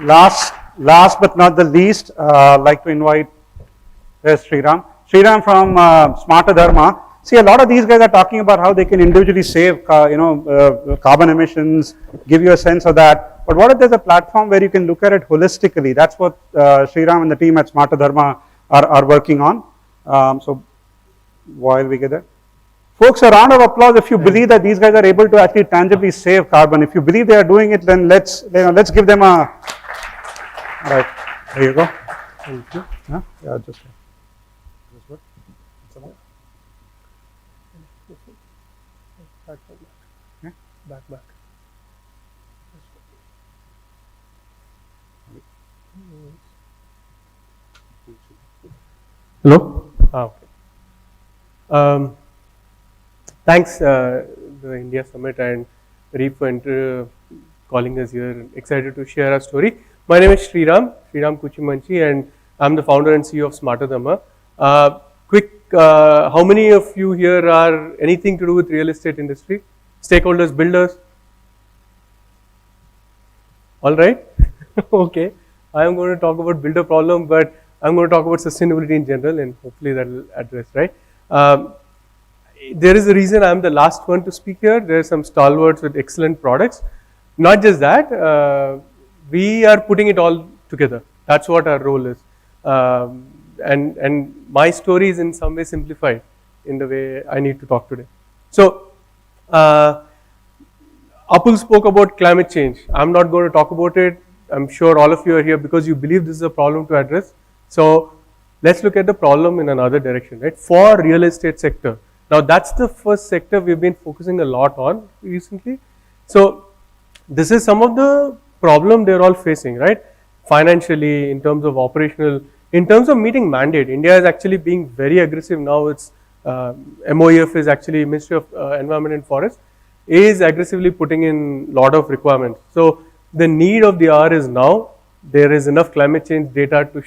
Last but not the least, I'd like to invite Sriram. Sriram from Smarter Dharma. See, a lot of these guys are talking about how they can individually save, carbon emissions, give you a sense of that. But what if there's a platform where you can look at it holistically? That's what Sriram and the team at Smarter Dharma are working on. So while we get that. Folks, a round of applause if you believe that these guys are able to actually tangibly save carbon. If you believe they are doing it, then let's give them a. All right, there you go. Thank you. Yeah, just this one. Back. Hello. Okay. Thanks, the India Summit and Reap for calling us here. Excited to share our story. My name is Sriram Kuchimanchi, and I'm the founder and CEO of Smarter Dharma. How many of you here are anything to do with real estate industry? Stakeholders, builders? All right. Okay. I am going to talk about builder problem, but I'm going to talk about sustainability in general, and hopefully that will address, right? There is a reason I'm the last one to speak here. There are some stalwarts with excellent products. Not just that, we are putting it all together. That's what our role is. And my story is in some way simplified in the way I need to talk today. So, Apul spoke about climate change. I'm not going to talk about it. I'm sure all of you are here because you believe this is a problem to address. So, let's look at the problem in another direction, right? For real estate sector. Now, that's the first sector we've been focusing a lot on recently. So, this is some of the problem they're all facing, right? Financially, in terms of operational, in terms of meeting mandate. India is actually being very aggressive now. It's MOEF is actually Ministry of Environment and Forest is aggressively putting in a lot of requirements. So, the need of the hour is now. There is enough climate change data to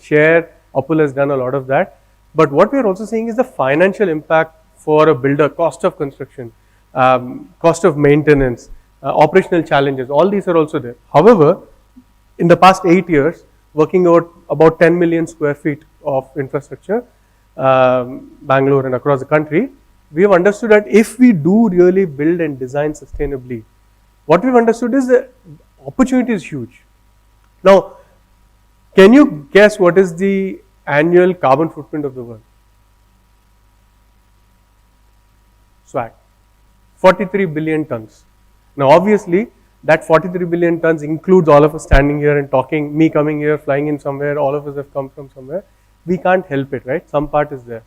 share. Apul has done a lot of that. But what we are also seeing is the financial impact for a builder, cost of construction, cost of maintenance, operational challenges, all these are also there. However, in the past 8 years, working out about 10 million square feet of infrastructure, Bangalore and across the country, we have understood that if we do really build and design sustainably, what we've understood is the opportunity is huge. Now, can you guess what is the annual carbon footprint of the world? Swag. 43 billion tons. Now, obviously, that 43 billion tons includes all of us standing here and talking, me coming here, flying in somewhere, all of us have come from somewhere. We can't help it, right? Some part is there.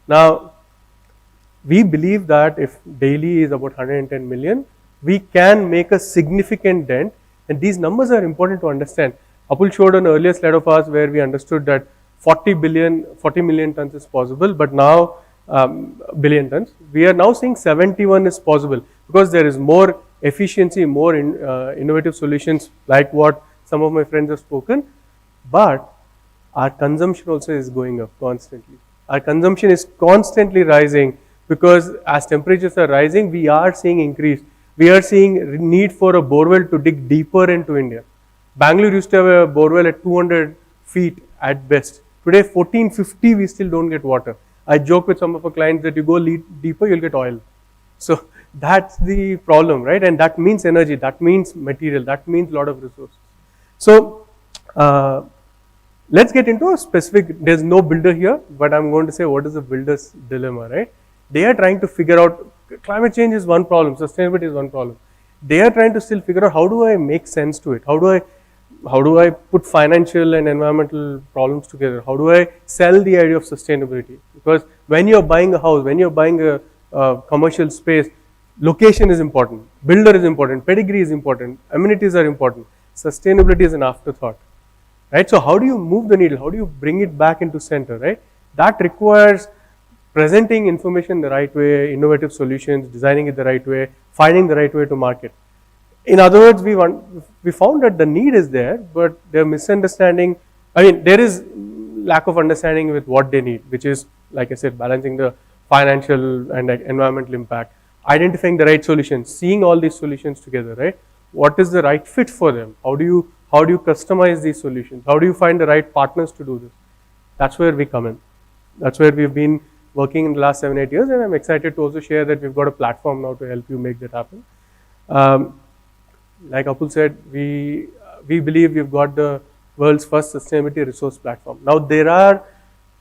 Now, we believe that if daily is about 110 million, we can make a significant dent, and these numbers are important to understand. Apul showed an earlier slide of ours where we understood that 40 million tons is possible, but now billion tons. We are now saying 71 is possible because there is more efficiency, more innovative solutions like what some of my friends have spoken, but our consumption also is going up constantly. Our consumption is constantly rising because as temperatures are rising, we are seeing increase. We are seeing need for a borewell to dig deeper into India. Bangalore used to have a borewell at 200 feet at best. Today 1450 we still don't get water. I joke with some of our clients that you go deeper, you'll get oil. So that's the problem, right? And that means energy, that means material, that means a lot of resources. So let's get into a specific, there's no builder here, but I'm going to say what is the builder's dilemma, right? They are trying to figure out, climate change is one problem, sustainability is one problem. They are trying to still figure out how do I make sense to it? How do I put financial and environmental problems together? How do I sell the idea of sustainability? Because when you're buying a house, when you're buying a commercial space, location is important, builder is important, pedigree is important, amenities are important. Sustainability is an afterthought, right? So how do you move the needle? How do you bring it back into center, right? That requires presenting information the right way, innovative solutions, designing it the right way, finding the right way to market. In other words, we found that the need is there, but they're misunderstanding. I mean, there is lack of understanding with what they need, which is, like I said, balancing the financial and environmental impact, identifying the right solutions, seeing all these solutions together, right? What is the right fit for them? How How do you customize these solutions? How do you find the right partners to do this? That's where we come in. That's where we've been working in the last 7-8 years, and I'm excited to also share that we've got a platform now to help you make that happen. Like Apul said, we believe we've got the world's first sustainability resource platform. Now there are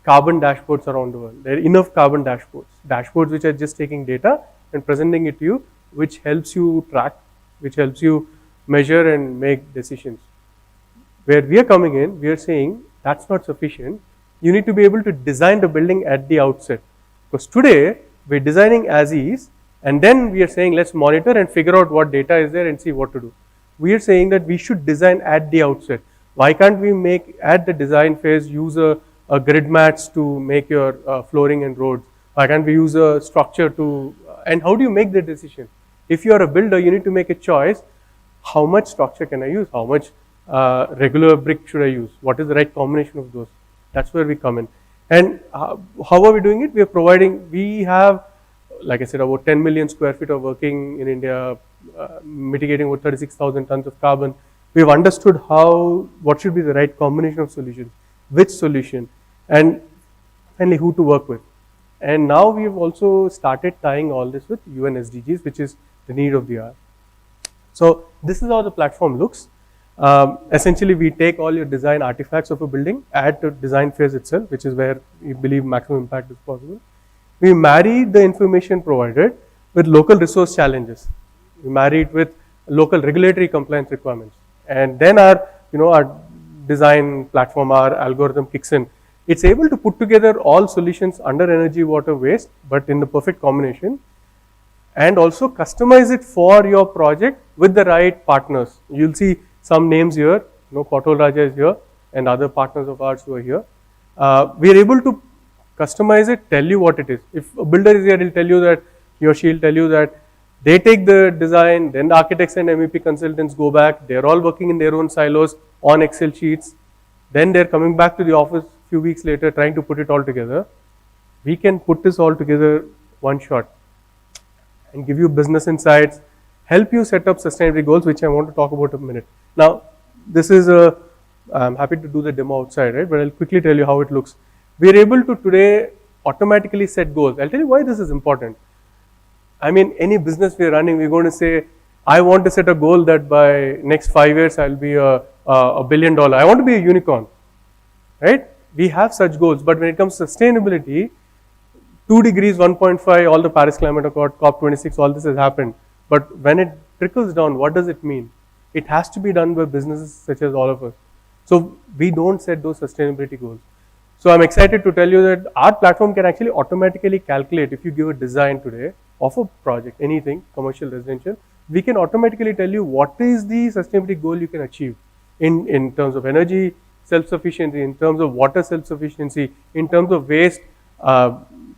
carbon dashboards around the world. There are enough carbon dashboards which are just taking data and presenting it to you, which helps you track, which helps you measure and make decisions. Where we are coming in, we are saying that's not sufficient. You need to be able to design the building at the outset. Because today, we're designing as is, and then we are saying let's monitor and figure out what data is there and see what to do. We are saying that we should design at the outset. Why can't we make, at the design phase, use a grid match to make your flooring and roads? Why can't we use a structure to, and how do you make the decision? If you are a builder, you need to make a choice. How much structure can I use? How much regular brick should I use? What is the right combination of those? That's where we come in. And how are we doing it? We are providing, we have, like I said, about 10 million square feet of working in India, mitigating over 36,000 tons of carbon. We've understood what should be the right combination of solutions, which solution, and finally who to work with. And now we've also started tying all this with UN SDGs, which is the need of the hour. So this is how the platform looks. Essentially, we take all your design artifacts of a building at the design phase itself, which is where we believe maximum impact is possible. We marry the information provided with local resource challenges. We marry it with local regulatory compliance requirements, and then our design platform, our algorithm kicks in. It's able to put together all solutions under energy, water, waste, but in the perfect combination, and also customize it for your project with the right partners. You'll see some names here, Kotal Raja is here, and other partners of ours who are here. We are able to customize it, tell you what it is. If a builder is here, he'll tell you that, he or she'll tell you that they take the design, then the architects and MEP consultants go back, they're all working in their own silos on Excel sheets, then they're coming back to the office a few weeks later trying to put it all together. We can put this all together one shot and give you business insights, help you set up sustainability goals, which I want to talk about in a minute. Now, this is I'm happy to do the demo outside, right? But I'll quickly tell you how it looks. We are able to today automatically set goals. I'll tell you why this is important. I mean, any business we're running, we're going to say, I want to set a goal that by next 5 years, I'll be $1 billion. I want to be a unicorn, right? We have such goals, but when it comes to sustainability, 2 degrees, 1.5, all the Paris Climate Accord, COP26, all this has happened. But when it trickles down, what does it mean? It has to be done by businesses such as all of us. So we don't set those sustainability goals. So I'm excited to tell you that our platform can actually automatically calculate, if you give a design today of a project, anything, commercial, residential, we can automatically tell you what is the sustainability goal you can achieve in terms of energy self-sufficiency, in terms of water self-sufficiency, in terms of waste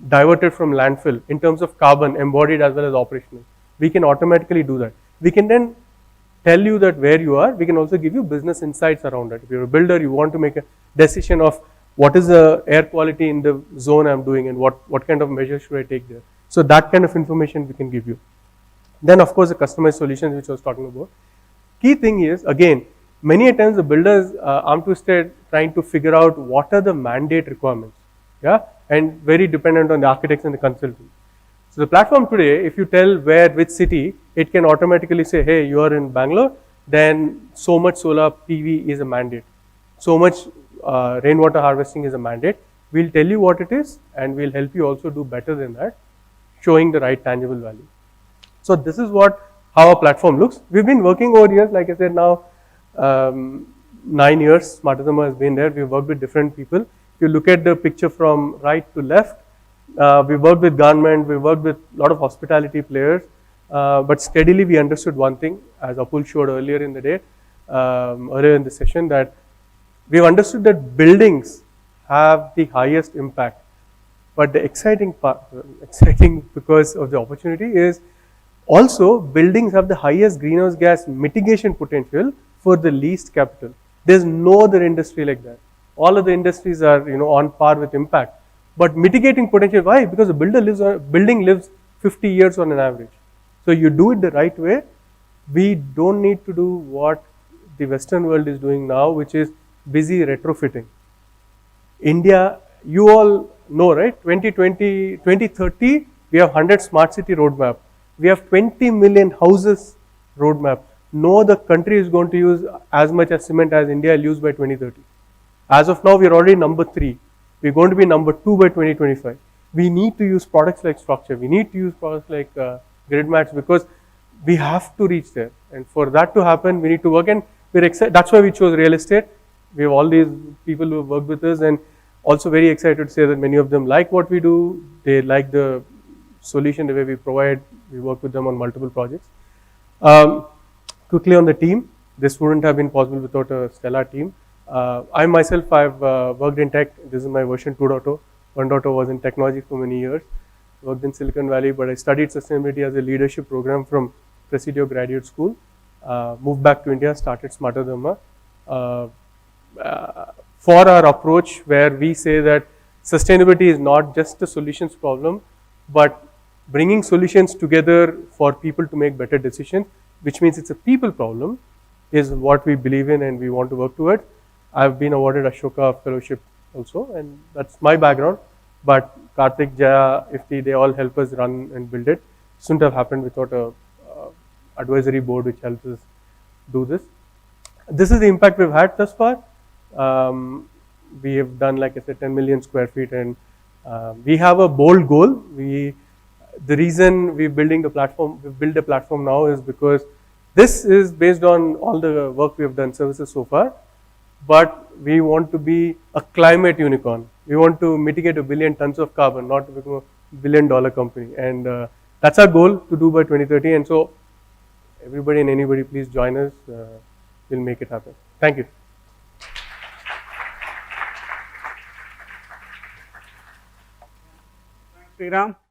diverted from landfill, in terms of carbon embodied as well as operational. We can automatically do that. We can then tell you that where you are. We can also give you business insights around it. If you're a builder, you want to make a decision of what is the air quality in the zone I'm doing and what kind of measures should I take there. So that kind of information we can give you. Then of course the customized solutions which I was talking about. Key thing is, again, many a times the builders arm twisted trying to figure out what are the mandate requirements, and very dependent on the architects and the consultants. So the platform today, if you tell which city, it can automatically say, hey, you are in Bangalore, then so much solar PV is a mandate. So much rainwater harvesting is a mandate. We'll tell you what it is, and we'll help you also do better than that, showing the right tangible value. So this is how our platform looks. We've been working over years, like I said now, 9 years, Smarter Dharma has been there. We've worked with different people. If you look at the picture from right to left, we worked with government, we worked with a lot of hospitality players, but steadily we understood one thing, as Apul showed earlier in the day, earlier in the session, that we've understood that buildings have the highest impact. But the exciting part, exciting because of the opportunity, is also buildings have the highest greenhouse gas mitigation potential for the least capital. There's no other industry like that. All of the industries are on par with impact. But mitigating potential, why? Because the building lives 50 years on an average. So you do it the right way. We don't need to do what the Western world is doing now, which is busy retrofitting. India, you all know, right? 2020, 2030, we have 100 smart city roadmap. We have 20 million houses roadmap. No other country is going to use as much as cement as India will use by 2030. As of now, we are already number 3. We're going to be number 2 by 2025. We need to use products like structure. We need to use products like grid mats because we have to reach there. And for that to happen, we need to work. And we're excited. That's why we chose real estate. We have all these people who have worked with us, and also very excited to say that many of them like what we do. They like the solution, the way we provide. We work with them on multiple projects. Quickly on the team, this wouldn't have been possible without a stellar team. I myself, I've worked in tech. This is my version 2.0. 1.0 was in technology for many years. Worked in Silicon Valley, but I studied sustainability as a leadership program from Presidio Graduate School. Moved back to India, started Smarter Dharma. For our approach, where we say that sustainability is not just a solutions problem, but bringing solutions together for people to make better decisions, which means it's a people problem, is what we believe in and we want to work towards. I've been awarded Ashoka Fellowship also, and that's my background. But Karthik, Jaya, Ifti, they all help us run and build it. Shouldn't have happened without a advisory board which helps us do this. This is the impact we've had thus far. We have done, like I said, 10 million square feet, and we have a bold goal. The reason we're building a platform, we've built a platform now, is because this is based on all the work we have done, services so far. But we want to be a climate unicorn. We want to mitigate 1 billion tons of carbon, not to become a $1 billion company. And that's our goal to do by 2030. And so, everybody and anybody, please join us. We'll make it happen. Thank you. Sriram.